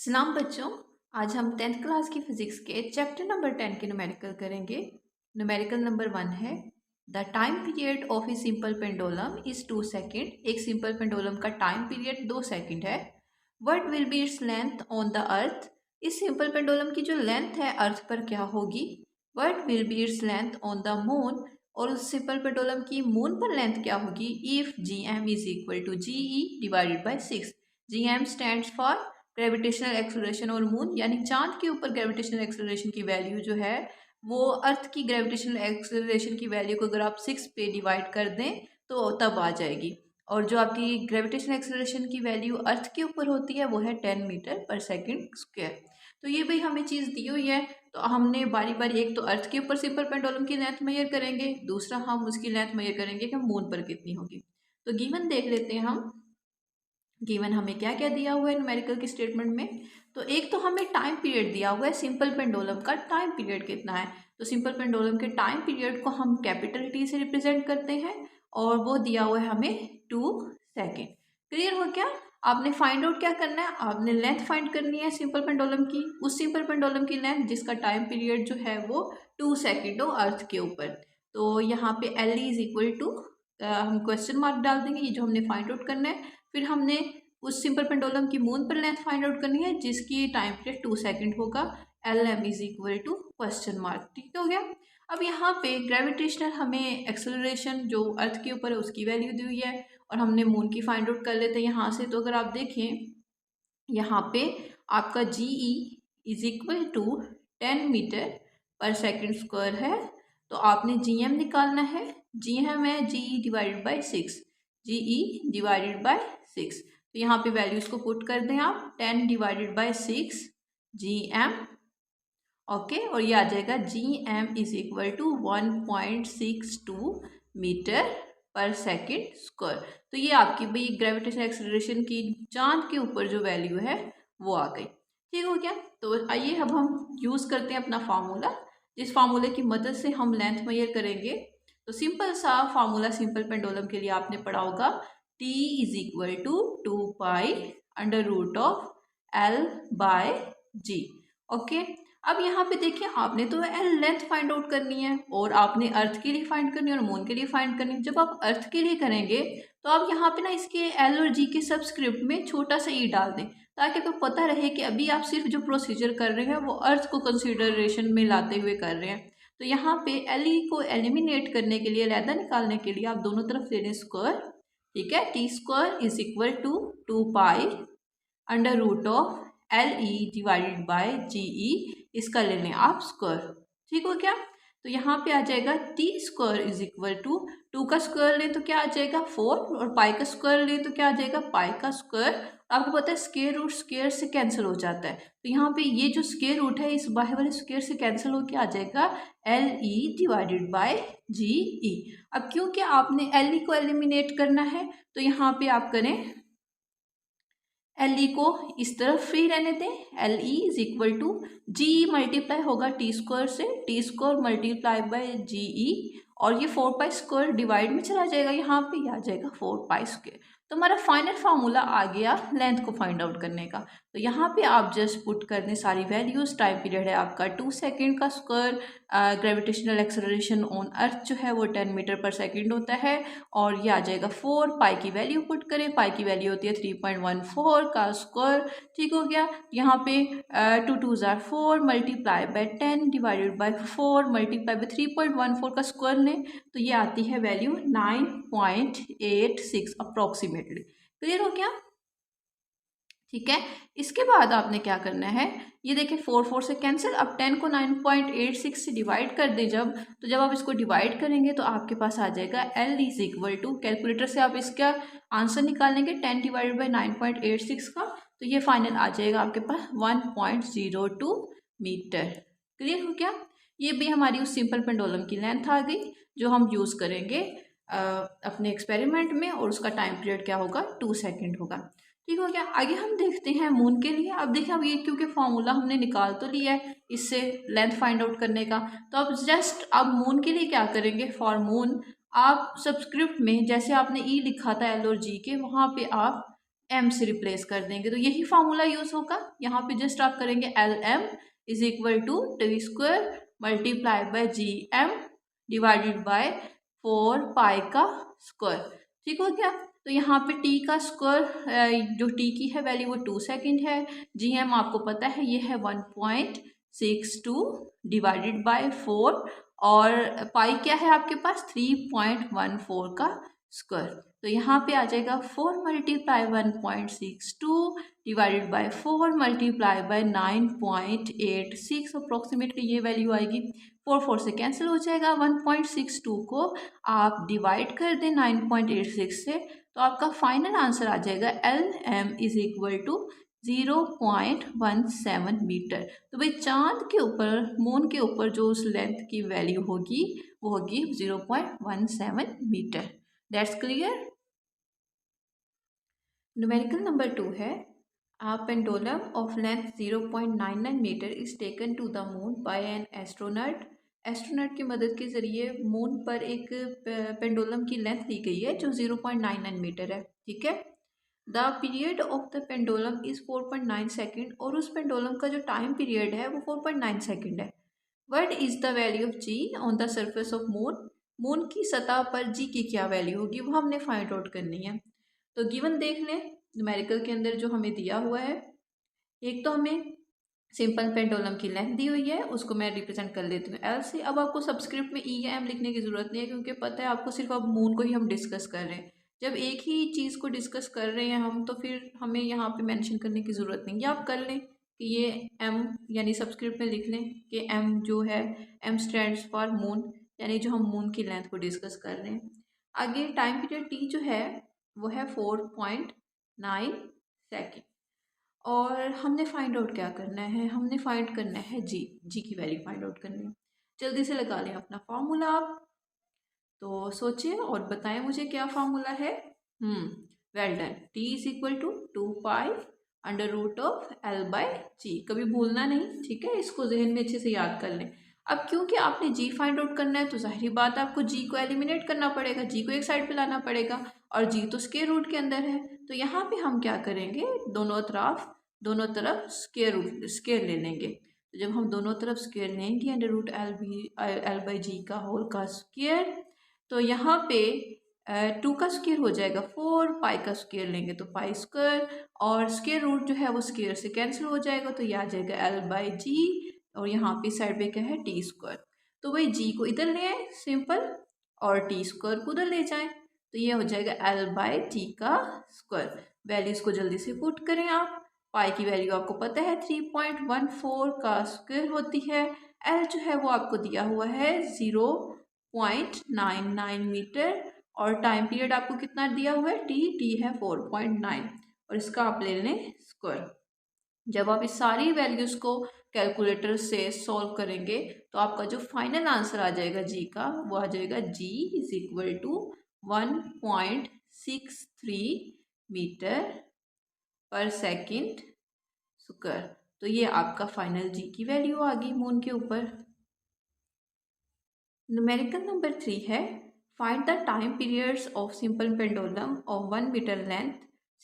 सलाम बच्चों। आज हम 10th क्लास की फिजिक्स के चैप्टर नंबर 10 के न्यूमेरिकल करेंगे। न्यूमेरिकल नंबर 1 है the time period of a simple pendulum is 2 second. एक सिंपल पेंडुलम का टाइम पीरियड 2 सेकेंड है। What will be its length on the earth. इस सिंपल पेंडुलम की जो लेंथ है अर्थ पर क्या होगी। What will be its length on the moon. और उस सिंपल पेंडुलम की मून पर लेंथ क्या होगी if g m is equal to g e divided by 6। G m stand for gravitational acceleration और मून यानी चांद के ऊपर ग्रेविटेशनल एक्सेलरेशन की वैल्यू जो है वो अर्थ की ग्रेविटेशनल एक्सेलरेशन की वैल्यू को अगर आप 6 पे डिवाइड कर दें तो तब आ जाएगी। और जो आपकी ग्रेविटेशनल एक्सेलरेशन की वैल्यू अर्थ के ऊपर होती है वो है 10 मीटर पर सेकेंड स्क्वायर। तो ये भाई हमें चीज़ दी हुई है। तो हमने बारी बारी एक तो अर्थ के ऊपर सिंपल पेंडुलम की लेंथ मेजर करेंगे, दूसरा हम उसकी लेंथ मेजर करेंगे कि मून पर कितनी होगी। तो गिवन देख लेते हैं हम। गिवन हमें क्या क्या दिया हुआ है न्यूमेरिकल की स्टेटमेंट में। तो एक तो हमें टाइम पीरियड दिया हुआ है, सिंपल पेंडुलम का टाइम पीरियड कितना है। तो सिंपल पेंडुलम के टाइम पीरियड को हम कैपिटल टी से रिप्रेजेंट करते हैं और वो दिया हुआ है हमें 2 सेकेंड। क्लियर हो क्या। आपने फाइंड आउट क्या करना है, आपने लेंथ फाइंड करनी है सिंपल पेंडुलम की, उस सिंपल पेंडुलम की लेंथ जिसका टाइम पीरियड जो है वो 2 सेकेंड हो अर्थ के ऊपर। तो यहाँ पे एल इज इक्वल टू हम क्वेश्चन मार्क डाल देंगे, ये जो हमने फाइंड आउट करना है। फिर हमने उस सिंपल पेंडुलम की मून पर लेंथ फाइंड आउट करनी है जिसकी टाइम पीरियड 2 सेकेंड होगा। L M is equal to question mark. ठीक हो गया। अब यहाँ पे ग्रेविटेशनल हमें एक्सेलरेशन जो अर्थ के ऊपर है उसकी वैल्यू दी हुई है और हमने मून की फाइंड आउट कर लेते हैं यहाँ से। तो अगर आप देखें यहाँ पे आपका g e is equal to 10 metre per second square है। तो आपने जी एम निकालना है। जी एम है g e divided by 6। G e divided by 6। तो यहाँ पे वैल्यूज को पुट कर दें आप 10 divided by 6 g m. Okay. और ये आ जाएगा g m is equal to 1.62 metre per second square. तो ये आपकी भाई ग्रेविटेशनल एक्सेलरेशन की चांद के ऊपर जो वैल्यू है वो आ गई। ठीक हो गया। तो आइए अब हम यूज़ करते हैं अपना फार्मूला, जिस फार्मूले की मदद से हम लेंथ मेजर करेंगे। तो सिंपल सा फार्मूला सिंपल पेंडुलम के लिए आपने पढ़ा होगा T is equal to 2 pi under root of L by g. Okay. अब यहाँ पे देखिए आपने तो एल लेंथ फाइंड आउट करनी है और आपने अर्थ के लिए फाइंड करनी है और मून के लिए फाइंड करनी है। जब आप अर्थ के लिए करेंगे तो आप यहाँ पे ना इसके एल और जी के सबस्क्रिप्ट में छोटा सा ई डाल दें ताकि आपको पता रहे कि अभी आप सिर्फ जो प्रोसीजर कर रहे हैं वो अर्थ को कंसिडरेशन में लाते हुए कर रहे हैं। तो यहाँ पे एल ई को एलिमिनेट करने के लिए, अलहदा निकालने के लिए आप दोनों तरफ ले लें स्क्वायर। ठीक है। T square is equal to 2 pi under root of l e divided by g e, इसका ले लें आप स्क्वायर। ठीक हो क्या। तो यहाँ पे आ जाएगा T square is equal to 2 का स्क्वायर ले तो क्या आ जाएगा 4 और पाई का स्क्वायर ले तो क्या आ जाएगा पाई का स्क्वायर। आपको पता है स्क्वायर रूट स्क्वायर से कैंसिल हो जाता है। तो यहाँ पे ये जो स्क्वायर रूट है इस बाहर वाले स्क्वायर से कैंसिल होकर आ जाएगा L e divided by g ई। अब क्योंकि आपने एल ई को एलिमिनेट करना है तो यहाँ पे आप करें एल ई को इस तरफ फ्री रहने दें। L E is equal to g e multiply होगा टी स्क्वायर से, T square multiply by g e और ये 4 पाई स्क्वायर डिवाइड में चला जाएगा, यहाँ पे आ जाएगा 4 पाई स्क्वायर। तो हमारा फाइनल फार्मूला आ गया लेंथ को फाइंड आउट करने का। तो यहाँ पे आप जस्ट पुट कर दें सारी वैल्यूज। टाइम पीरियड है आपका 2 सेकेंड का square. Gravitational acceleration on earth जो है वो 10 मीटर पर सेकेंड होता है और ये आ जाएगा 4। पाई की वैल्यू पुट करें, पाई की वैल्यू होती है 3.14 का स्क्वायर। ठीक हो गया। यहाँ पे 2 2 ज़ार 4 multiply by 10 divided by 4 multiply by 3.14 का स्क्वायर लें तो ये आती है वैल्यू 9.86 अप्रोक्सीमेटली। क्लियर हो गया। ठीक है। इसके बाद आपने क्या करना है, ये देखिए 4 4 से कैंसिल। अब 10 को 9.86 से डिवाइड कर दें जब, तो जब आप इसको डिवाइड करेंगे तो आपके पास आ जाएगा L is equal to, calculator से आप इसका आंसर निकालेंगे 10 डिवाइडेड बाई 9.86 का, तो ये फाइनल आ जाएगा आपके पास 1.02 मीटर। क्लियर हो गया। ये भी हमारी उस सिंपल पेंडुलम की लेंथ आ गई जो हम यूज़ करेंगे अपने एक्सपेरिमेंट में और उसका टाइम पीरियड क्या होगा 2 सेकेंड होगा। ठीक हो गया। आगे हम देखते हैं मून के लिए। अब देखिए अब ये क्योंकि फॉर्मूला हमने निकाल तो लिया है इससे लेंथ फाइंड आउट करने का, तो अब जस्ट अब मून के लिए क्या करेंगे। फॉर मून आप सबस्क्रिप्ट में जैसे आपने ई लिखा था एल और जी के, वहाँ पे आप एम से रिप्लेस कर देंगे, तो यही फार्मूला यूज होगा। यहाँ पे जस्ट आप करेंगे L M is equal to T square multiply by g m divided by 4 pi का स्क्वायर। ठीक हो गया। तो यहाँ पे टी का स्क्वायर जो टी की है वैल्यू वो 2 सेकेंड है, जी एम आपको पता है ये है 1.62 डिवाइडेड बाय 4, और पाई क्या है आपके पास 3.14 का स्क्वायर। तो यहाँ पे आ जाएगा 4 multiply 1.62 divided by 4 multiply by 9.86, approximately ये वैल्यू आएगी। 4 से कैंसिल हो जाएगा, 1.62 को आप डिवाइड कर दें 9.86 से, तो आपका फाइनल आंसर आ जाएगा L M is equal to 0.17 metre. तो भाई चांद के ऊपर, मून के ऊपर जो उस लेंथ की वैल्यू होगी वो होगी 0.17 metre. That's clear. Numerical number 2 है a pendulum of length 0.99 metre is taken to the moon by an astronaut. Astronaut की मदद के जरिए मून पर एक पेंडुलम की लेंथ दी गई है जो 0.99 मीटर है। ठीक है। The period of the pendulum is 4.9 second, और उस पेंडुलम का जो टाइम पीरियड है वो 4.9 सेकेंड है। What is the value of g on the surface of moon. Moon की सतह पर जी की क्या वैल्यू होगी वो हमने फाइंड आउट करनी है। तो गिवन देख लें न्यूमेरिकल के अंदर जो हमें दिया हुआ है, एक तो हमें सिंपल पेंडुलम की लेंथ दी हुई है, उसको मैं रिप्रेजेंट कर लेती हूँ एल से। अब आपको सबस्क्रिप्ट में ई या एम लिखने की ज़रूरत नहीं है, क्योंकि पता है आपको सिर्फ अब मून को ही हम डिस्कस कर रहे हैं। जब एक ही चीज़ को डिस्कस कर रहे हैं हम, तो फिर हमें यहाँ पे मेंशन करने की ज़रूरत नहीं है। आप कर लें कि ये एम यानी सबस्क्रिप्ट में लिख लें कि एम जो है एम स्टैंड्स फॉर मून, यानी जो हम मून की लेंथ को डिस्कस कर रहे हैं। आगे टाइम पीरियड टी जो है वो है 4.9 सेकेंड, और हमने फाइंड आउट क्या करना है, हमने फाइंड करना है जी की वैल्यू फाइंड आउट करनी है। जल्दी से लगा लें अपना फार्मूला आप। तो सोचिए और बताएं मुझे क्या फार्मूला है। Well done. T is equal to 2 pi under root of L by g, कभी भूलना नहीं। ठीक है, इसको जहन में अच्छे से याद कर लें। अब क्योंकि आपने जी फाइंड आउट करना है, तो जाहिर बात आपको जी को एलिमिनेट करना पड़ेगा, जी को एक साइड पे लाना पड़ेगा, और जी तो स्क्वायर रूट के अंदर है। तो यहाँ पे हम क्या करेंगे, दोनों तरफ स्क्वायर ले लेंगे। तो जब हम दोनों तरफ स्क्वायर लेंगे अंडर रूट एल बाई जी का होल का स्क्वायर, तो यहाँ पे 2 का स्क्वायर हो जाएगा 4, पाई का स्क्वायर लेंगे तो पाई स्क्वायर, और स्क्वायर रूट जो है वो स्क्वायर से कैंसिल हो जाएगा, तो यह आ जाएगा एल बाई जी, और यहाँ पे साइड पे क्या है टी स्क्वायर। तो भाई जी को इधर ले आए सिंपल, और टी स्क्वायर को उधर ले जाएं, तो ये हो जाएगा एल बाई जी का स्क्वायर। वैल्यूज को जल्दी से पुट करें आप। पाई की वैल्यू आपको पता है 3.14 का स्क्वायर होती है। एल जो है वो आपको दिया हुआ है 0.99 मीटर, और टाइम पीरियड आपको कितना दिया हुआ है, टी है 4.9, और इसका आप ले लें स्क्वायर। जब आप इस सारी वैल्यूज़ को कैलकुलेटर से सॉल्व करेंगे, तो आपका जो फाइनल आंसर आ जाएगा जी का, वो आ जाएगा जी is equal to 1.63 metre per second square. तो ये आपका फाइनल जी की वैल्यू आ गई मून के ऊपर। न्यूमेरिकल नंबर 3 है find the time periods of simple pendulum of 1 metre length.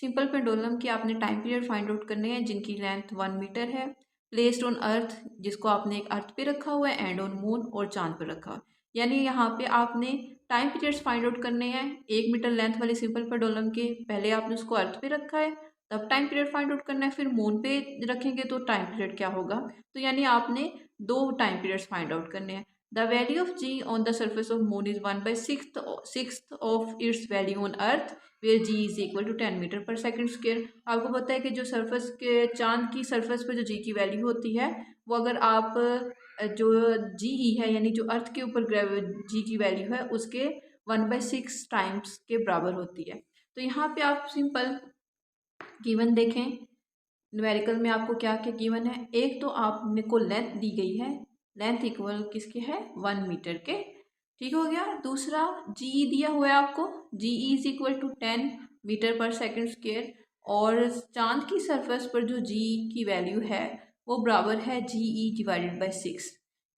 Simple pendulum की आपने टाइम पीरियड फाइंड आउट करने हैं जिनकी लेंथ 1 मीटर है, प्लेस्ड ऑन अर्थ जिसको आपने एक अर्थ पे रखा हुआ है, एंड ऑन मून और चांद पे रखा हुआ है। यानी यहाँ पे आपने टाइम पीरियड्स फाइंड आउट करने हैं 1 मीटर लेंथ वाले सिंपल पेंडुलम के। पहले आपने उसको अर्थ पे रखा है, तब टाइम पीरियड फाइंड आउट करना है, फिर मून पे रखेंगे तो टाइम पीरियड क्या होगा। तो यानी आपने 2 टाइम पीरियड्स फाइंड आउट करने हैं। The value of g on the surface of moon is 1/6 of its value on earth, where g is equal to 10 metre per second square. आपको पता है कि जो सरफेस के चांद की सरफेस पे जो जी की वैल्यू होती है, वो अगर आप जो जी ई है यानी जो अर्थ के ऊपर जी की वैल्यू है उसके 1/6 टाइम्स के बराबर होती है। तो यहाँ पे आप सिंपल गिवन देखें, न्यूमेरिकल में आपको क्या क्या गिवन है। एक तो आपने को लेंथ दी गई है, लेंथ इक्वल किसके है 1 मीटर के। ठीक हो गया। दूसरा जी दिया हुआ है आपको, जी is equal to 10 metre per second square, और चांद की सरफेस पर जो जी की वैल्यू है वो बराबर है जी ई डिवाइडेड बाई 6।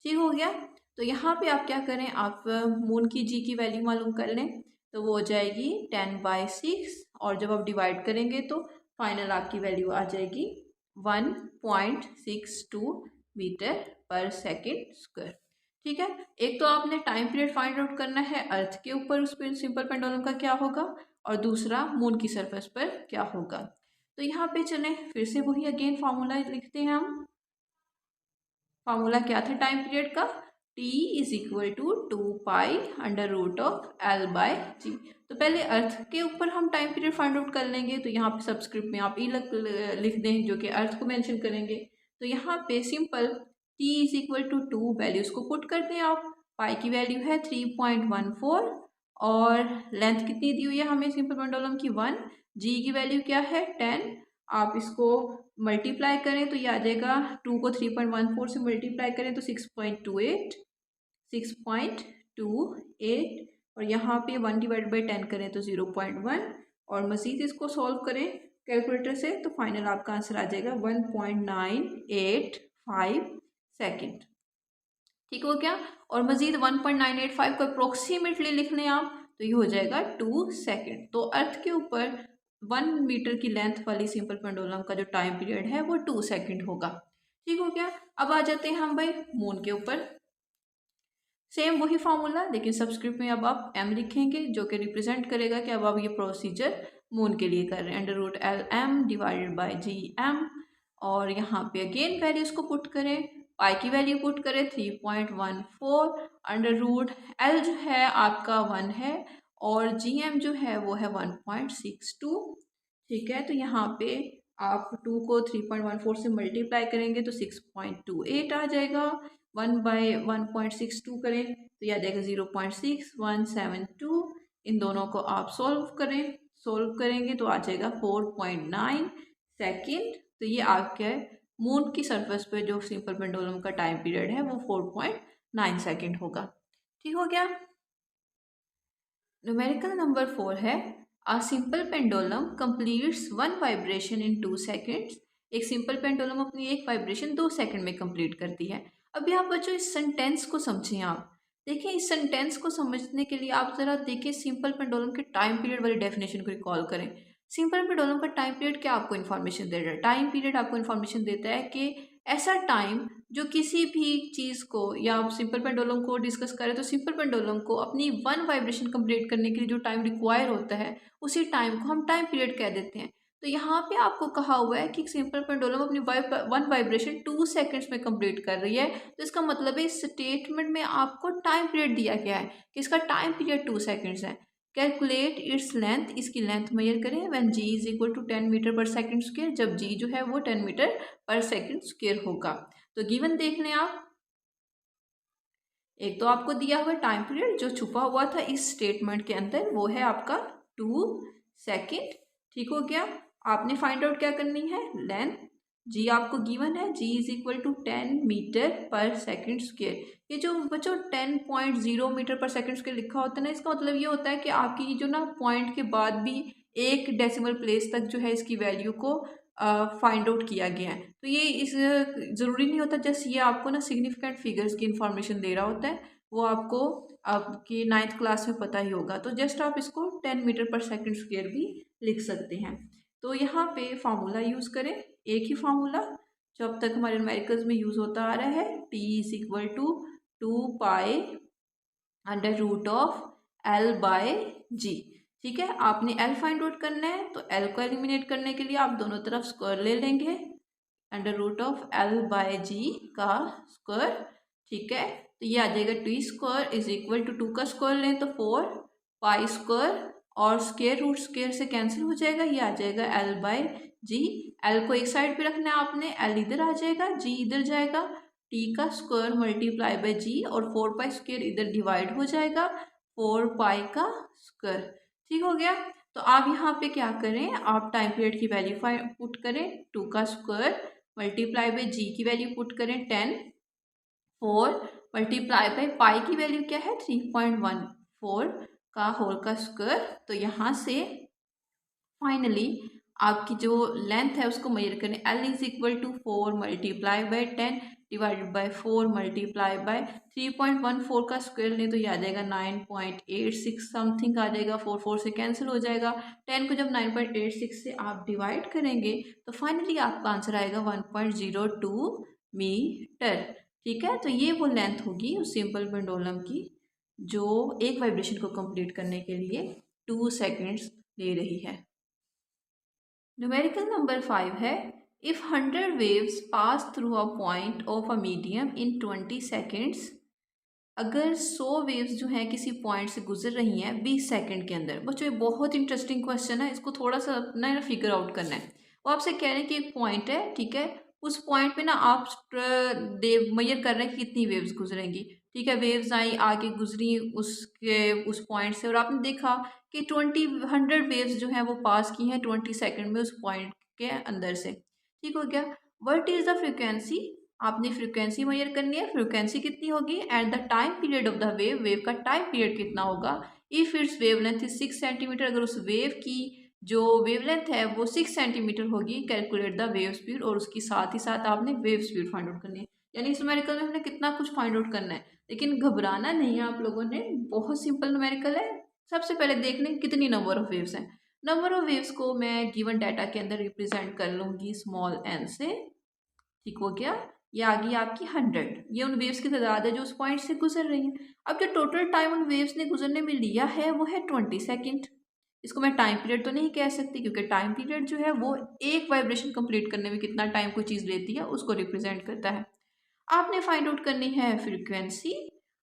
ठीक हो गया। तो यहाँ पे आप क्या करें, आप मून की जी की वैल्यू मालूम कर लें, तो वो हो जाएगी 10/6, और जब आप डिवाइड करेंगे तो फाइनल आपकी वैल्यू आ जाएगी 1.62 मीटर पर सेकेंड स्क्वायर। ठीक है, एक तो आपने टाइम पीरियड फाइंड आउट करना है अर्थ के ऊपर उस सिंपल पेंडुलम का क्या होगा, और दूसरा मून की सरफेस पर क्या होगा। तो यहाँ पे चलें फिर से वही अगेन फार्मूला लिखते हैं हम। फार्मूला क्या था टाइम पीरियड का, T is equal to 2 pi under root of L/G। तो पहले अर्थ के ऊपर हम टाइम पीरियड फाइंड आउट कर लेंगे, तो यहाँ पे सबस्क्रिप्ट में आप लिख दें जो कि अर्थ को मेंशन करेंगे। तो यहाँ पे simple T is equal to 2 values को पुट कर दें आप। पाई की वैल्यू है 3.14 और लेंथ कितनी दी हुई है हमें सिंपल पेंडुलम की 1, जी की वैल्यू क्या है 10। आप इसको मल्टीप्लाई करें तो ये आ जाएगा, 2 को 3.14 से मल्टीप्लाई करें तो 6.28 और यहाँ पे 1 डिवाइड बाई 10 करें तो 0.1 और मज़ीद इसको सॉल्व करें कैलकुलेटर से तो फाइनल आपका आंसर आ जाएगा 1.985 सेकेंड। ठीक हो गया, और मज़ीद 1.985 को अप्रोक्सीमेटली लिख लें आप तो ये हो जाएगा 2 सेकेंड। तो अर्थ के ऊपर 1 मीटर की लेंथ वाली सिंपल पेंडुलम का जो टाइम पीरियड है वो 2 सेकेंड होगा। ठीक हो गया, अब आ जाते हैं हम भाई मून के ऊपर। सेम वही फार्मूला, लेकिन सबस्क्रिप्ट में अब आप m लिखेंगे जो कि रिप्रेजेंट करेगा कि अब आप ये प्रोसीजर मून के लिए कर रहे हैं, √LM डिवाइडेड बाई GM। और यहाँ पे अगेन वैल्यूज को पुट करें, पाई की वैल्यू पुट करें 3.14, √L जो है आपका 1 है और GM जो है वो है 1.62। ठीक है, तो यहाँ पे आप 2 को 3.14 से मल्टीप्लाई करेंगे तो 6.28 आ जाएगा। 1/1.62 करें तो यह आ जाएगा 0.6172। इन दोनों को आप सोल्व करेंगे तो आ जाएगा 4.9 सेकेंड। तो ये आपके मून की सरफेस पे जो सिंपल पेंडुलम का टाइम पीरियड है वो 4.9 सेकेंड होगा। ठीक हो गया। न्यूमेरिकल नंबर 4 है a simple pendulum completes 1 vibration in 2 seconds. एक सिंपल पेंडुलम अपनी एक वाइब्रेशन 2 सेकंड में कंप्लीट करती है। अभी आप बच्चों इस सेंटेंस को समझें। आप देखिए इस सेंटेंस को समझने के लिए आप ज़रा देखिए सिंपल पेंडुलम के टाइम पीरियड वाली डेफिनेशन को रिकॉल करें। सिंपल पेंडुलम का टाइम पीरियड क्या आपको इन्फॉर्मेशन दे रहा है, टाइम पीरियड आपको इन्फॉर्मेशन देता है कि ऐसा टाइम जो किसी भी चीज़ को या सिंपल पेंडुलम को डिस्कस करें तो सिंपल पेंडुलम को अपनी 1 वाइब्रेशन कंप्लीट करने के लिए जो टाइम रिक्वायर होता है उसी टाइम को हम टाइम पीरियड कह देते हैं। तो यहाँ पे आपको कहा हुआ है कि सिंपल पेंडुलम अपनी 1 वाइब्रेशन 2 सेकंड्स में कंप्लीट कर रही है। तो इसका मतलब है इस स्टेटमेंट में आपको टाइम पीरियड दिया गया है कि इसका टाइम पीरियड 2 सेकंड्स है। कैलकुलेट इट्स लेंथ, इसकी लेंथ मेजर करें when g is equal to 10 metre per second square, जब g जो है वो 10 मीटर पर सेकंड स्क्वायर होगा। तो गिवन देख लें आप, एक तो आपको दिया हुआ टाइम पीरियड जो छुपा हुआ था इस स्टेटमेंट के अंदर वो है आपका 2 सेकेंड। ठीक हो गया, आपने फाइंड आउट क्या करनी है लेंथ, जी आपको गिवन है g is equal to 10 metre per second square. ये जो बच्चों 10.0 मीटर पर सेकंड स्क्वायर लिखा होता है ना, इसका मतलब ये होता है कि आपकी जो ना पॉइंट के बाद भी एक डेसिमल प्लेस तक जो है इसकी वैल्यू को फाइंड आउट किया गया है। तो ये इस ज़रूरी नहीं होता जस्ट ये आपको ना सिग्निफिकेंट फिगर्स की इंफॉर्मेशन दे रहा होता है, वो आपको आपकी 9th क्लास में पता ही होगा। तो जस्ट आप इसको 10 मीटर पर सेकंड स्क्वायर भी लिख सकते हैं। तो यहाँ पे फार्मूला यूज़ करें, एक ही फार्मूला जो अब तक हमारे न्यूमेरिकल्स में यूज़ होता आ रहा है, t is equal to 2 pi under root of L/G। ठीक है, आपने L फाइंड आउट करना है तो L को एलिमिनेट करने के लिए आप दोनों तरफ स्क्वायर ले लेंगे, अंडर रूट ऑफ L/G का स्क्वायर। ठीक है, तो ये आ जाएगा T square is equal to 2 का स्क्वायर लें तो 4 पाई स्क्वायर और स्क्वायर रूट स्क्वायर से कैंसिल हो जाएगा, ये आ जाएगा L/G। L को एक साइड पे रखना है आपने, L इधर आ जाएगा, G इधर जाएगा, टी का स्क्वायर मल्टीप्लाई बाय जी और 4 पाई स्क्वायर इधर डिवाइड हो जाएगा 4 पाई का स्क्वायर। ठीक हो गया, तो आप यहाँ पे क्या करें, आप टाइम पीरियड की वैल्यू पुट करें 2 का स्क्वायर मल्टीप्लाई बाय जी की वैल्यू पुट करें 10, 4 मल्टीप्लाई बाय पाई की वैल्यू क्या है 3.14 का होल का स्क्वायर। तो यहाँ से फाइनली आपकी जो लेंथ है उसको मेजर करें, L is equal to 4 multiply by 10 divided by 4 multiply by 3.14 का स्क्वायर लें तो ये आ जाएगा 9.86 समथिंग आ जाएगा, 4 से कैंसिल हो जाएगा। 10 को जब 9.86 से आप डिवाइड करेंगे तो फाइनली आपका आंसर आएगा 1.02 मीटर। ठीक है, तो ये वो लेंथ होगी उस सिंपल पेंडुलम की जो एक वाइब्रेशन को कंप्लीट करने के लिए 2 सेकेंड्स ले रही है। न्यूमेरिकल नंबर 5 है, if 100 waves pass through a point of a medium in 20 seconds, अगर 100 वेव्स जो हैं किसी पॉइंट से गुजर रही हैं 20 सेकंड के अंदर। बच्चों ये बहुत इंटरेस्टिंग क्वेश्चन है, इसको थोड़ा सा अपना फिगर आउट करना है। वो आपसे कह रहे हैं कि एक पॉइंट है, ठीक है, उस पॉइंट पे ना आप मेजर कर रहे हैं कि कितनी वेव्स गुजरेंगी। ठीक है, वेव्स आई आगे गुजरी उसके उस पॉइंट से और आपने देखा कि 100 वेव्स जो हैं वो पास की हैं 20 सेकंड में उस पॉइंट के अंदर से। ठीक हो गया। व्हाट इज द फ्रिक्वेंसी, आपने फ्रिक्वेंसी मेजर करनी है। फ्रिक्वेंसी कितनी होगी at the time period of the wave, wave का टाइम पीरियड कितना होगा। If it's wavelength is 6 centimetre, अगर उस वेव की जो वेवलेंथ है वो 6 सेंटीमीटर होगी, कैलकुलेट द वेव स्पीड, और उसकी साथ ही साथ आपने वेव स्पीड फाइंड आउट करनी है। यानी इस न्यूमेरिकल में हमने कितना कुछ फाइंड आउट करना है, लेकिन घबराना नहीं है आप लोगों ने, बहुत सिंपल न्यूमेरिकल है। सबसे पहले देख लें कितनी नंबर ऑफ वेव्स हैं। नंबर ऑफ वेव्स को मैं गिवन डाटा के अंदर रिप्रेजेंट कर लूंगी स्मॉल एन से। ठीक हो गया, ये आ गई आपकी 100, ये उन वेव्स की तादाद है जो उस पॉइंट से गुजर रही हैं। अब जो टोटल टाइम उन वेव्स ने गुजरने में लिया है वो है 20 सेकेंड। इसको मैं टाइम पीरियड तो नहीं कह सकती क्योंकि टाइम पीरियड जो है वो एक वाइब्रेशन कंप्लीट करने में कितना टाइम कोई चीज़ लेती है उसको रिप्रेजेंट करता है। आपने फाइंड आउट करनी है फ्रीक्वेंसी,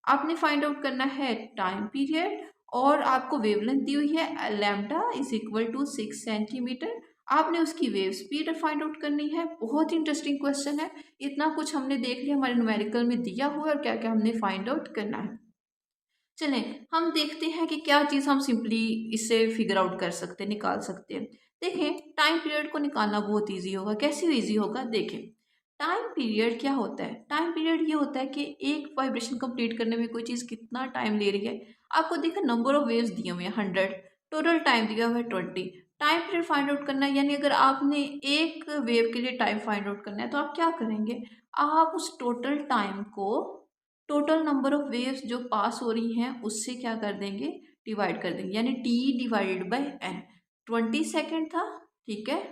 आपने फाइंड आउट करना है टाइम पीरियड, और आपको वेवलेंथ दी हुई है lambda is equal to 6 centimetre. आपने उसकी वेव स्पीड फाइंड आउट करनी है। बहुत इंटरेस्टिंग क्वेश्चन है, इतना कुछ हमने देख लिया हमारे न्यूमेरिकल में दिया हुआ है और क्या क्या हमने फाइंड आउट करना है। चलें हम देखते हैं कि क्या चीज़ हम सिंपली इससे फिगर आउट कर सकते हैं, निकाल सकते हैं। देखें टाइम पीरियड को निकालना बहुत इजी होगा। कैसे इजी होगा, देखें टाइम पीरियड क्या होता है। टाइम पीरियड ये होता है कि एक वाइब्रेशन कंप्लीट करने में कोई चीज़ कितना टाइम ले रही है। आपको देखा नंबर ऑफ वेव्स दिए हुए हैं 100, टोटल टाइम दिया हुआ है 20। टाइम पीरियड फाइंड आउट करना है, यानी अगर आपने एक वेव के लिए टाइम फाइंड आउट करना है तो आप क्या करेंगे, आप उस टोटल टाइम को टोटल नंबर ऑफ वेव्स जो पास हो रही हैं उससे क्या कर देंगे, डिवाइड कर देंगे, यानी T divided by N. 20 second था, ठीक है,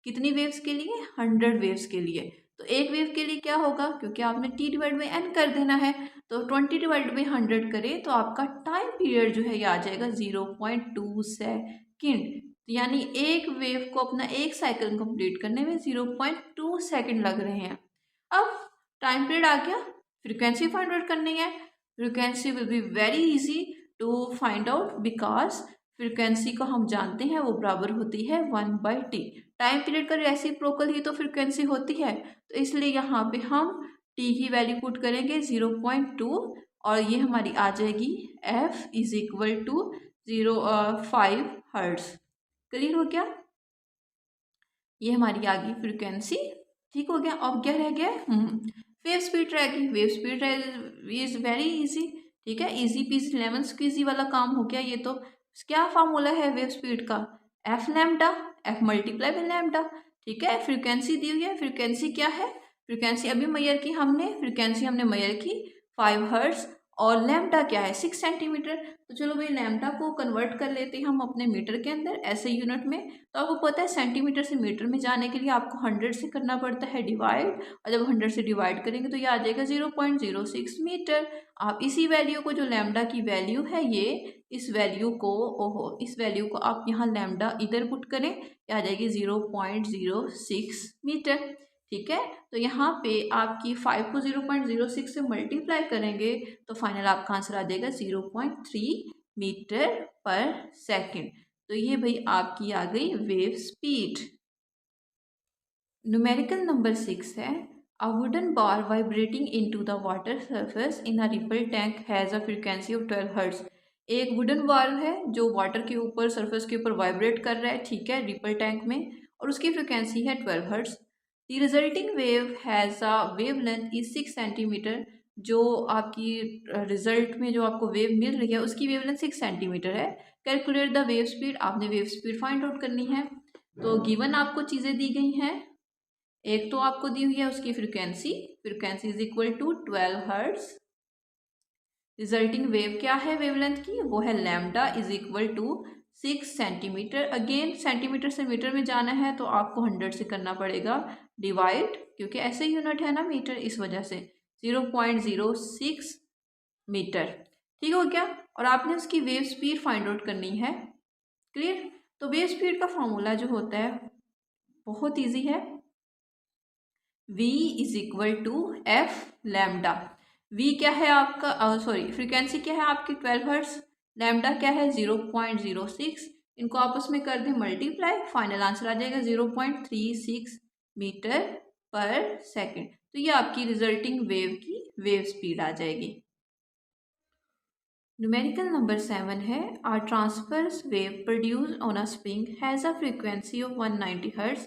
कितनी वेव्स के लिए, 100 वेव्स के लिए। तो एक वेव के लिए क्या होगा, क्योंकि आपने टी डिवाइड बाई एन कर देना है, तो 20 डिवाइड बाई 100 करें तो आपका टाइम पीरियड जो है ये आ जाएगा 0.2 सेकेंड। यानी एक वेव को अपना एक साइकिल कंप्लीट करने में 0.2 सेकेंड लग रहे हैं। अब टाइम पीरियड आ गया, फ्रीक्वेंसी फाइंड आउट करनी है। Frequency will be very easy to find out because frequency को हम जानते हैं वो बराबर होती है 1/t। टाइम पीरियड का रेसिप्रोकल ही तो फ्रीक्वेंसी होती है, तो इसलिए यहाँ पे हम t की वैल्यू पुट करेंगे 0.2 और ये हमारी आ जाएगी f is equal to 0.5 hertz. Clear हो गया, ये हमारी आ गई फ्रीक्वेंसी। ठीक हो गया, अब क्या रह गया, वेव स्पीड रह गई। Wave speed is very easy, ठीक है, इजी पीजी लेमन स्क्वीजी वाला काम हो गया। ये तो क्या फार्मूला है वेव स्पीड का, F lambda, F multiply by lambda. ठीक है, फ्रीक्वेंसी दी हुई है, फ्रीक्वेंसी क्या है, फ्रीक्वेंसी अभी मेजर की हमने, फ्रीक्वेंसी हमने मेजर की 5 हर्ट्ज, और लैम्डा क्या है 6 सेंटीमीटर। तो चलो भाई लैम्डा को कन्वर्ट कर लेते हैं हम अपने मीटर के अंदर ऐसे यूनिट में। तो आपको पता है सेंटीमीटर से मीटर में जाने के लिए आपको 100 से करना पड़ता है डिवाइड, और जब 100 से डिवाइड करेंगे तो ये आ जाएगा 0.06 मीटर। आप इसी वैल्यू को, जो लैम्डा की वैल्यू है ये, इस वैल्यू को, ओहो, इस वैल्यू को आप यहाँ लैम्डा इधर पुट करें, ये आ जाएगी 0.06 मीटर। ठीक है, तो यहाँ पे आपकी 5 को 0.06 से मल्टीप्लाई करेंगे तो फाइनल आपका आंसर आ जाएगा 0.3 मीटर पर सेकेंड। तो ये भाई आपकी आ गई वेव स्पीड। न्यूमेरिकल नंबर 6 है, a wooden bar vibrating into the water surface in a ripple tank has a frequency of 12 hertz. एक वुडन बार है जो वाटर के ऊपर, सरफेस के ऊपर वाइब्रेट कर रहा है, ठीक है, रिपल टैंक में, और उसकी फ्रीक्वेंसी है 12 hertz. The resulting wave has a wave length is 6 centimetre. जो आपकी रिजल्ट में जो आपको वेव मिल रही है उसकी वेव लेंथ 6 सेंटीमीटर है। कैलकुलेट द वेव स्पीड, आपने वेव स्पीड फाइंड आउट करनी है। तो गिवन आपको चीज़ें दी गई हैं। एक तो आपको दी हुई है उसकी frequency, frequency is equal to 12 hertz. Resulting wave क्या है वेवलेंथ की, वो है lambda is equal to 6 centimetre. Again centimetre से मीटर में जाना है तो आपको 100 से करना पड़ेगा डिवाइड, क्योंकि ऐसे यूनिट है ना मीटर, इस वजह से 0.06 मीटर। ठीक हो गया। और आपने उसकी वेव स्पीड फाइंड आउट करनी है। क्लियर। तो वेव स्पीड का फॉर्मूला जो होता है बहुत ईजी है, v is equal to f lambda. v क्या है आपका, सॉरी फ्रीक्वेंसी क्या है आपकी 12 हर्ट्ज, लैम्डा क्या है 0.06। इनको आपस में कर दें मल्टीप्लाई, फाइनल आंसर आ जाएगा 0.36 मीटर पर सेकेंड। तो ये आपकी रिजल्टिंग वेव की वेव स्पीड आ जाएगी। न्यूमेरिकल नंबर 7 है, are transverse wave produce on a spring has a frequency of 190 hertz.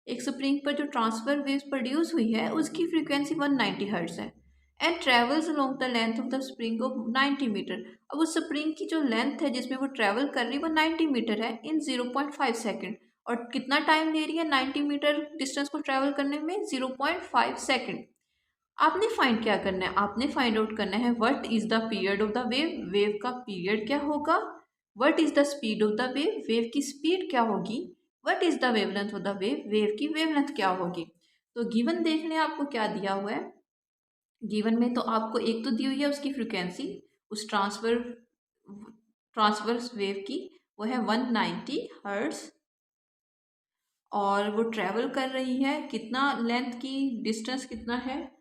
एक स्प्रिंग पर जो ट्रांसफर वेव प्रोड्यूस हुई है उसकी फ्रीक्वेंसी 190 हर्ट्ज है and travels along the length of the spring of 90 metre. अब उस स्प्रिंग की जो लेंथ है जिसमें वो ट्रेवल कर रही है वो 90 मीटर है इन 0.5 सेकेंड। और कितना टाइम ले रही है 90 मीटर डिस्टेंस को ट्रेवल करने में, 0.5 सेकेंड। आपने फाइंड क्या करना है, आपने फाइंड आउट करना है what is the period of the wave, wave का पीरियड क्या होगा, what is the speed of the wave, wave की स्पीड क्या होगी, what is the wavelength of the wave, wave की वेवलेंथ क्या होगी। तो गिवन देख लें आपको क्या दिया हुआ है। गिवन में तो आपको एक तो दी हुई है उसकी फ्रिक्वेंसी उस ट्रांसवर्स वेव की, वो है 190 हर्ट्ज और वो ट्रेवल कर रही है कितना, लेंथ की डिस्टेंस कितना है,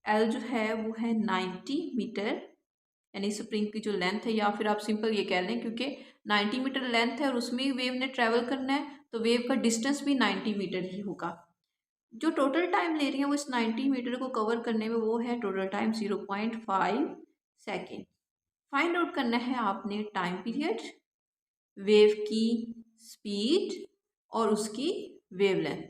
एल जो है वो है 90 मीटर, यानी स्प्रिंग की जो लेंथ है, या फिर आप सिंपल ये कह लें क्योंकि 90 मीटर लेंथ है और उसमें वेव ने ट्रेवल करना है तो वेव का डिस्टेंस भी 90 मीटर ही होगा। जो टोटल टाइम ले रही है वो इस 90 मीटर को कवर करने में वो है total time 0.5 second. Find out करना है आपने टाइम पीरियड, वेव की स्पीड और उसकी वेवलेंथ।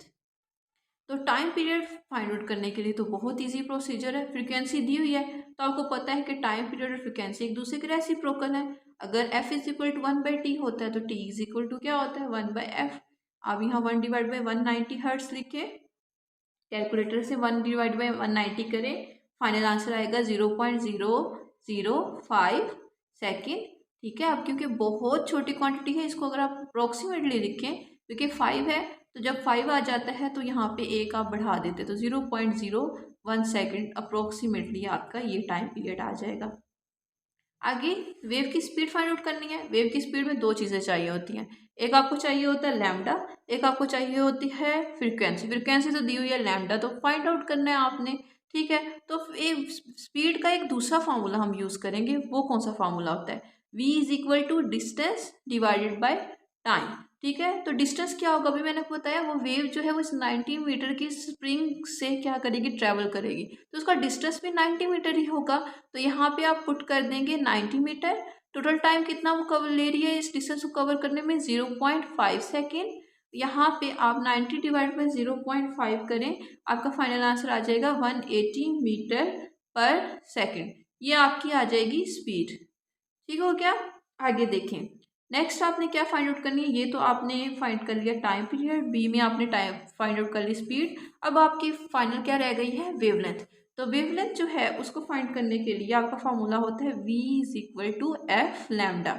तो टाइम पीरियड फाइंड आउट करने के लिए तो बहुत इजी प्रोसीजर है, फ्रीक्वेंसी दी हुई है तो आपको पता है कि टाइम पीरियड और फ्रीक्वेंसी एक दूसरे के रेसिप्रोकल है। अगर f is equal to 1/t होता है तो t इज इक्वल टू क्या होता है 1/f। आप यहाँ 1 डिवाइड बाई 190 हर्ट्स लिखे, कैलकुलेटर से 1 डिवाइड बाई 190 करें, फाइनल आंसर आएगा 0.005 सेकेंड। ठीक है। अब क्योंकि बहुत छोटी क्वांटिटी है इसको अगर आप अप्रोक्सीमेटली लिखें, क्योंकि 5 है तो जब 5 आ जाता है तो यहाँ पे एक आप बढ़ा देते तो 0.01 सेकेंड अप्रोक्सीमेटली आपका ये टाइम पीरियड आ जाएगा। आगे वेव की स्पीड फाइंड आउट करनी है। वेव की स्पीड में दो चीज़ें चाहिए होती हैं, एक आपको चाहिए होता है लैम्डा, एक आपको चाहिए होती है फ्रीक्वेंसी। फ्रीक्वेंसी तो दी हुई है लैम्डा, तो फाइंड आउट करना है आपने। ठीक है। तो एक स्पीड का एक दूसरा फार्मूला हम यूज़ करेंगे, वो कौन सा फार्मूला होता है, v is equal to distance divided by time. ठीक है। तो डिस्टेंस क्या होगा, अभी मैंने आपको बताया वो वेव जो है वो इस 90 मीटर की स्प्रिंग से क्या करेगी, ट्रेवल करेगी, तो उसका डिस्टेंस भी 90 मीटर ही होगा। तो यहाँ पे आप पुट कर देंगे 90 मीटर। टोटल टाइम कितना वो कवर ले रही है इस डिस्टेंस को कवर करने में, 0.5 सेकेंड। यहाँ पे आप 90 डिवाइड बाई 0.5 करें, आपका फाइनल आंसर आ जाएगा 180 मीटर पर सेकेंड। ये आपकी आ जाएगी स्पीड। ठीक हो गया। आगे देखें, नेक्स्ट आपने क्या फाइंड आउट करनी है, ये तो आपने फाइंड कर लिया टाइम पीरियड, बी में आपने टाइम फाइंड आउट कर ली स्पीड। अब आपकी फाइनल क्या रह गई है, वेवलेंथ। तो वेवलेंथ जो है उसको फाइंड करने के लिए आपका फॉर्मूला होता है v is equal to f lambda.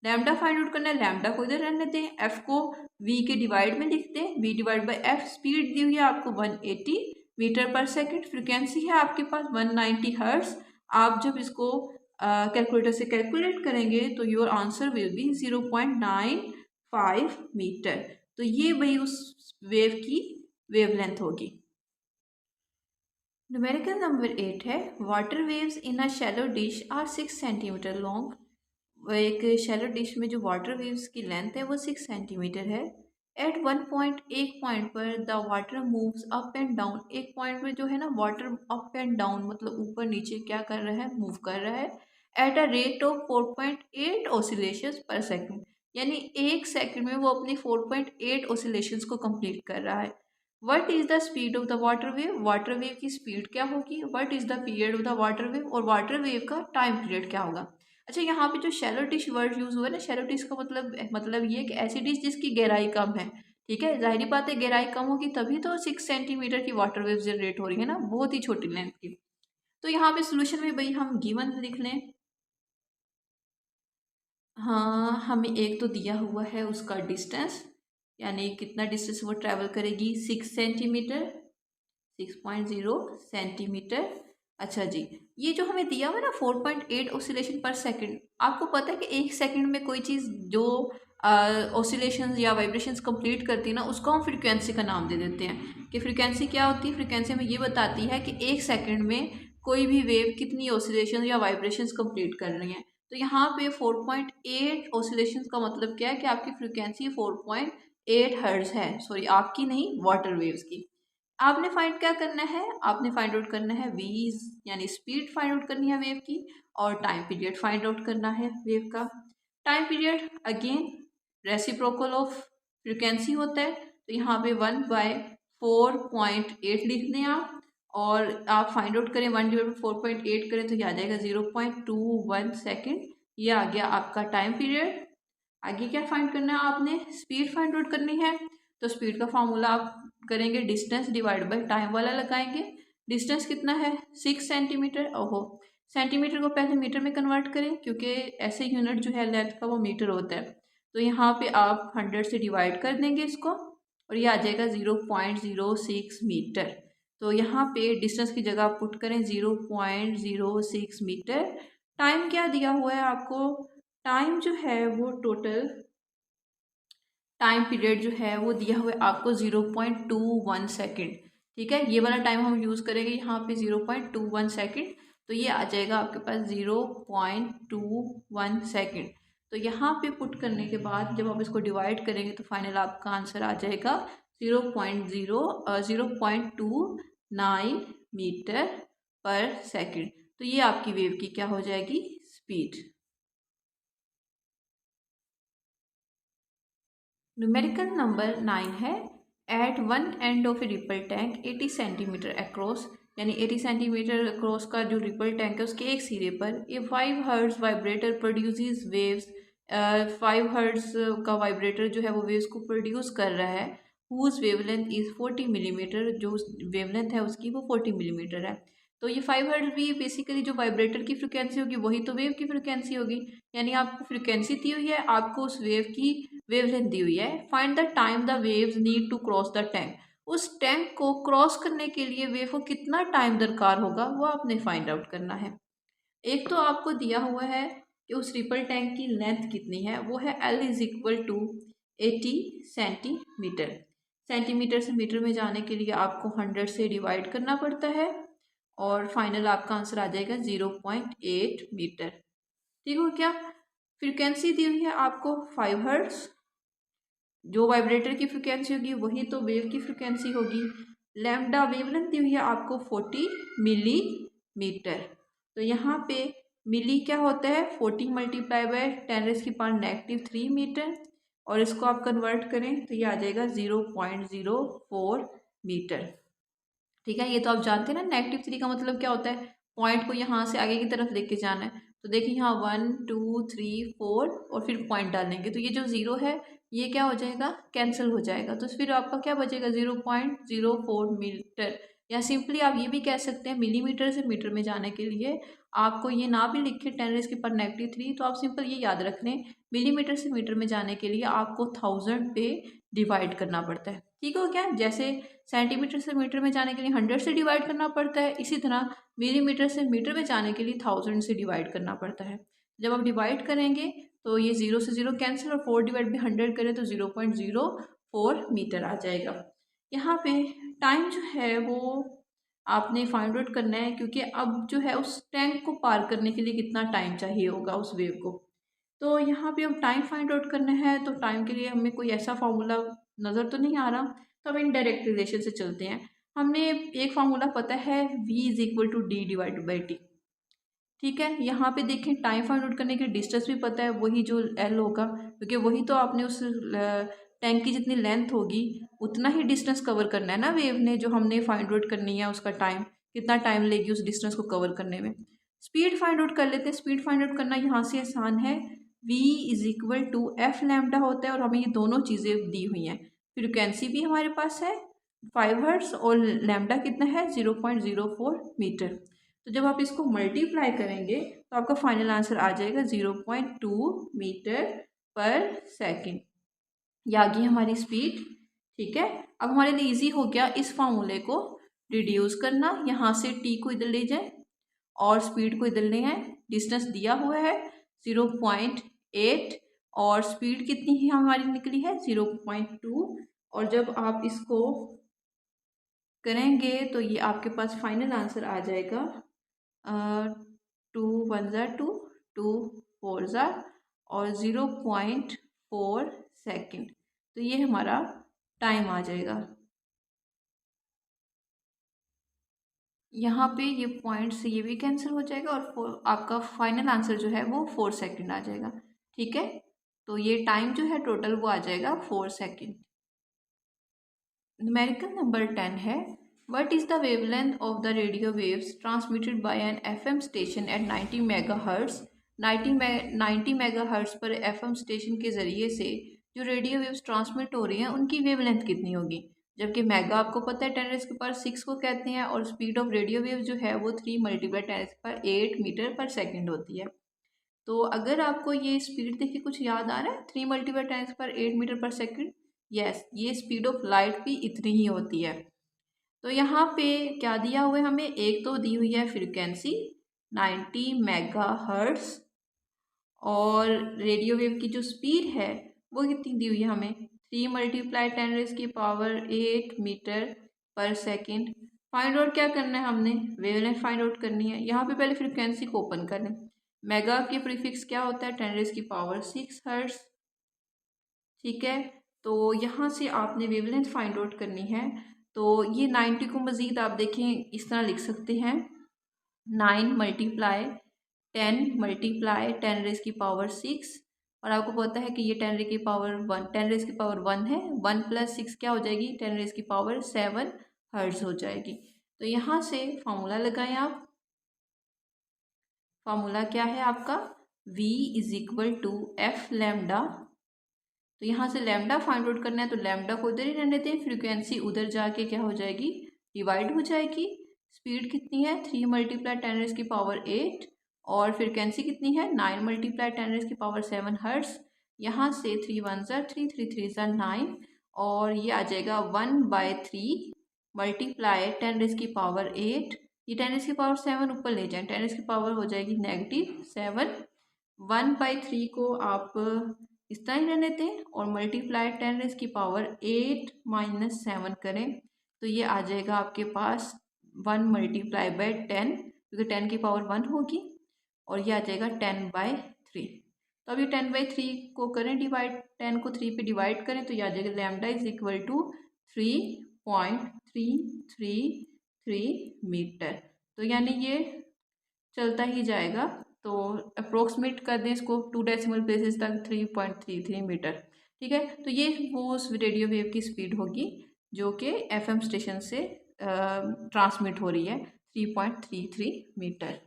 Lambda find out करना है, लैम्डा को इधर रहने दें, एफ को v के डिवाइड में लिख दें, v divide by f. Speed दी हुई है आपको 180 मीटर पर सेकेंड, फ्रिक्वेंसी है आपके पास 190 हर्ट्ज। आप जब इसको कैलकुलेटर से कैलकुलेट करेंगे तो your answer will be 0.95 metre. तो ये भाई उस वेव की वेवलेंथ होगी। न्यूमेरिकल नंबर 8 है, water waves in a shallow dish are 6 centimetre long. एक शैलो डिश में जो वाटर वेव्स की लेंथ है वो 6 सेंटीमीटर है। एट वन पॉइंट, एक पॉइंट पर the water moves up and down. एक पॉइंट पर जो है ना वाटर अप एंड डाउन मतलब ऊपर नीचे क्या कर रहा है, मूव कर रहा है at a rate of 4.8 oscillations पर सेकंड। यानी एक सेकंड में वो अपनी 4.8 ऑसिलेशंस को कंप्लीट कर रहा है। What is the speed of the water wave, water wave की स्पीड क्या होगी, what is the period of the water wave, और वाटर वेव का टाइम पीरियड क्या होगा। अच्छा, यहाँ पे जो शैलो डिश वर्ड यूज हुआ है ना, शैलो डिश का मतलब ये है कि ऐसी डिश जिसकी गहराई कम है। ठीक है, ज़ाहिर बात है गहराई कम होगी तभी तो 6 सेंटीमीटर की वाटर वेव जनरेट हो रही है ना, बहुत ही छोटी लेंथ की। तो यहाँ पे सोल्यूशन में भाई हम गिवन लिख लें। हाँ, हमें एक तो दिया हुआ है उसका डिस्टेंस, यानी कितना डिस्टेंस वो ट्रैवल करेगी, 6 सेंटीमीटर, 6.0 सेंटीमीटर। अच्छा जी, ये जो हमें दिया हुआ है ना 4.8 ऑसिलेशन पर सेकंड, आपको पता है कि एक सेकंड में कोई चीज़ जो ऑसिलेशंस या वाइब्रेशंस कंप्लीट करती है ना, उसको हम फ्रीक्वेंसी का नाम दे देते हैं। कि फ्रीक्वेंसी क्या होती है, फ्रीक्वेंसी हमें ये बताती है कि एक सेकंड में कोई भी वेव कितनी ऑसिलेशन या वाइब्रेशंस कंप्लीट कर रही है। तो यहाँ पे 4.8 ऑसिलेशंस का मतलब क्या है कि आपकी फ्रीक्वेंसी 4.8 हर्ट्ज है, सॉरी आपकी नहीं, वाटर वेव्स की। आपने फाइंड क्या करना है, आपने फाइंड आउट करना है वी, यानी स्पीड फाइंड आउट करनी है वेव की, और टाइम पीरियड फाइंड आउट करना है वेव का। Time period again reciprocal of frequency होता है, तो यहाँ पे 1/4.8 लिख दें आप, और आप फाइंड आउट करें 1/4.8 करें तो ये आ जाएगा 0.21 सेकेंड। ये आ गया आपका टाइम पीरियड। आगे क्या फाइंड करना है, आपने स्पीड फाइंड आउट करनी है। तो स्पीड का फॉर्मूला आप करेंगे डिस्टेंस डिवाइड बाय टाइम वाला लगाएंगे। डिस्टेंस कितना है, 6 सेंटीमीटर। ओहो, सेंटीमीटर को पहले मीटर में कन्वर्ट करें, क्योंकि ऐसे यूनिट जो है लेंथ का वो मीटर होता है। तो यहाँ पे आप 100 से डिवाइड कर देंगे इसको, और ये आ जाएगा 0.06 मीटर। तो यहाँ पे डिस्टेंस की जगह आप पुट करें 0.06 मीटर। टाइम क्या दिया हुआ है आपको, टाइम जो है वो टोटल टाइम पीरियड जो है वो दिया हुआ है आपको 0.21 सेकेंड। ठीक है, ये वाला टाइम हम यूज़ करेंगे यहाँ पे 0.21 सेकेंड। तो ये आ जाएगा आपके पास 0.21 सेकेंड। तो यहाँ पे पुट करने के बाद जब आप इसको डिवाइड करेंगे तो फाइनल आपका आंसर आ जाएगा 0.29 मीटर पर सेकेंड। तो ये आपकी वेव की क्या हो जाएगी, स्पीड। न्यूमेरिकल नंबर 9 है, at one end of a ripple tank 80 centimetre across, यानी 80 सेंटीमीटर अक्रॉस का जो रिपल टैंक है उसके एक सिरे पर ये 5 hertz vibrator produces waves. 5 hertz का वाइब्रेटर जो है वो वेव्स को प्रोड्यूस कर रहा है, हुज वेवलेंथ इज़ 40 मिलीमीटर, जो वेवलेंथ है उसकी वो 40 मिलीमीटर है। तो ये 5 हर्ट्ज भी बेसिकली जो वाइब्रेटर की फ्रिक्वेंसी होगी वही तो वेव की फ्रिक्वेंसी होगी, यानी आपको फ्रिक्वेंसी दी हुई है, आपको उस वेव की वेवलेंथ दी हुई है। Find the time the waves need to cross the tank, उस टैंक को क्रॉस करने के लिए वेव को कितना टाइम दरकार होगा वो आपने फाइंड आउट करना है। एक तो आपको दिया हुआ है कि उस रिपल टैंक की लेंथ कितनी है, वो है L is equal to 80 centimetre. Centimetre से मीटर में जाने के लिए आपको 100 से डिवाइड करना पड़ता है, और फाइनल आपका आंसर आ जाएगा 0.8 मीटर। ठीक हो क्या, फ्रिक्वेंसी दी हुई है आपको 5 हर्ट्ज, जो वाइब्रेटर की फ्रिक्वेंसी होगी वही तो वेव की फ्रिक्वेंसी होगी। लैम्डा वेवलेंथ दी हुई है आपको 40 मिलीमीटर। तो यहाँ पे मिली क्या होता है, 40 मल्टीप्लाई बाय 10⁻³ मीटर, और इसको आप कन्वर्ट करें तो ये आ जाएगा 0.04 मीटर। ठीक है, ये तो आप जानते हैं ना, -3 का मतलब क्या होता है, पॉइंट को यहाँ से आगे की तरफ लेके जाना है। तो देखिए यहाँ 1 2 3 4 और फिर पॉइंट डालेंगे तो ये जो ज़ीरो है ये क्या हो जाएगा, कैंसिल हो जाएगा। तो फिर आपका क्या बचेगा, 0.04 मीटर। या सिंपली आप ये भी कह सकते हैं, मिलीमीटर से मीटर में जाने के लिए आपको ये ना भी लिखे 10⁻³ तो आप सिंपल ये याद रख लें, मिलीमीटर से मीटर में जाने के लिए आपको 1000 पे डिवाइड करना पड़ता है। ठीक हो क्या, जैसे सेंटीमीटर से मीटर में जाने के लिए 100 से डिवाइड करना पड़ता है, इसी तरह मिलीमीटर से मीटर में जाने के लिए 1000 से डिवाइड करना पड़ता है। जब आप डिवाइड करेंगे तो ये 0 से 0 कैंसिल, और 4 डिवाइड बाई 100 करें तो 0.04 मीटर आ जाएगा। यहाँ पे टाइम जो है वो आपने फाइंड आउट करना है, क्योंकि अब जो है उस टैंक को पार करने के लिए कितना टाइम चाहिए होगा उस वेव को। तो यहाँ पे अब टाइम फाइंड आउट करना है, तो टाइम के लिए हमें कोई ऐसा फार्मूला नज़र तो नहीं आ रहा, तो हम इनडायरेक्ट रिलेशन से चलते हैं। हमने एक फार्मूला पता है, v is equal to d divide by t. ठीक है, यहाँ पे देखें टाइम फाइंड आउट करने के डिस्टेंस भी पता है, वही जो L होगा, क्योंकि वही तो आपने उस टैंक की जितनी लेंथ होगी उतना ही डिस्टेंस कवर करना है ना वेव ने, जो हमने फाइंड आउट करनी है उसका टाइम, कितना टाइम लेगी उस डिस्टेंस को कवर करने में। स्पीड फाइंड आउट कर लेते हैं, स्पीड फाइंड आउट करना यहाँ से आसान है, v is equal to f lambda होता है, और हमें ये दोनों चीज़ें दी हुई हैं। फ्रिक्वेंसी भी हमारे पास है 5 हर्ट्ज और लैम्डा कितना है 0.04 मीटर। तो जब आप इसको मल्टीप्लाई करेंगे तो आपका फाइनल आंसर आ जाएगा 0.2 मीटर पर सेकेंड। ये आ गई हमारी स्पीड। ठीक है, अब हमारे लिए इजी हो गया इस फार्मूले को रिड्यूस करना। यहाँ से टी को इधर ले जाए और स्पीड को इधर ले आए। डिस्टेंस दिया हुआ है 0.8 और स्पीड कितनी ही हमारी निकली है 0.2। और जब आप इसको करेंगे तो ये आपके पास फाइनल आंसर आ जाएगा 2 1 ज़ा 2 2 4 ज़ा और 0.4 सेकेंड। तो ये हमारा टाइम आ जाएगा। यहाँ पे ये पॉइंट से ये भी कैंसिल हो जाएगा और आपका फाइनल आंसर जो है वो 4 सेकेंड आ जाएगा। ठीक है, तो ये टाइम जो है टोटल वो आ जाएगा 4 सेकेंड। न्यूमेरिकल नंबर 10 है, what is the wavelength of the radio waves transmitted by an FM station at 90 megahertz. 90 megahertz पर एफएम स्टेशन के ज़रिए से जो रेडियो वेव्स ट्रांसमिट हो रही हैं उनकी वेवलेंथ कितनी होगी। जबकि मेगा आपको पता है 10⁻⁶ को कहते हैं और स्पीड ऑफ रेडियो वेव जो है वो 3 × 10⁸ मीटर पर सेकेंड होती है। तो अगर आपको ये स्पीड देख के कुछ याद आ रहा है 3 × 10⁸ मीटर पर सेकेंड, यस, ये स्पीड ऑफ लाइट भी इतनी ही होती है। तो यहाँ पे क्या दिया हुआ है हमें, एक तो दी हुई है फ्रिक्वेंसी 90 मेगाहर्ट्ज और रेडियो वेव की जो स्पीड है वो कितनी दी हुई है हमें 3 × 10⁸ metre per second. Find out क्या करना है हमने, वेवलेंथ फाइंड आउट करनी है। यहाँ पे पहले फ्रिक्वेंसी को ओपन कर लें। मेगा के प्रीफिक्स क्या होता है 10⁻⁶ हर्ट्ज। ठीक है, तो यहाँ से आपने वेवलेंथ फाइंड आउट करनी है। तो ये 90 को मज़ीद आप देखें इस तरह लिख सकते हैं 9 × 10⁻⁰ और आपको पता है कि ये 10⁻1 है। 1 + 6 क्या हो जाएगी 10⁻7 हर्ट्ज हो जाएगी। तो यहाँ से फार्मूला लगाएं आप। फार्मूला क्या है आपका V = F लैम्डा। तो यहाँ से लैम्डा फाइंड आउट करना है तो लैम्डा को उधर ही रहने दें, फ्रीक्वेंसी उधर जाके क्या हो जाएगी डिवाइड हो जाएगी। स्पीड कितनी है 3 × 10⁸ और फ्रीक्वेंसी कितनी है 9 × 10⁻7 हर्ट्ज। यहाँ से 3 1 ज़ा 3 3 3 ज़ा 9 और ये आ जाएगा 1/3 × 10⁸। ये 10⁻7 ऊपर ले जाएं 10⁻ हो जाएगी -7। 1/3 को आप इस तरह ही रहने दें और मल्टीप्लाई 10⁸ -7 करें तो ये आ जाएगा आपके पास 1 × 10 क्योंकि 10 की पावर 1 होगी और ये आ जाएगा 10/3। तो अभी 10/3 को करें डिवाइड, 10 को 3 पे डिवाइड करें तो ये आ जाएगा लैम्डा = 3.333 मीटर। तो यानी ये चलता ही जाएगा। तो अप्रोक्सीमेट कर दें इसको 2 डेसिमल प्लेसेस तक 3.33 मीटर। ठीक है, तो ये वो रेडियो वेव की स्पीड होगी जो कि एफएम स्टेशन से ट्रांसमिट हो रही है 3.33 मीटर।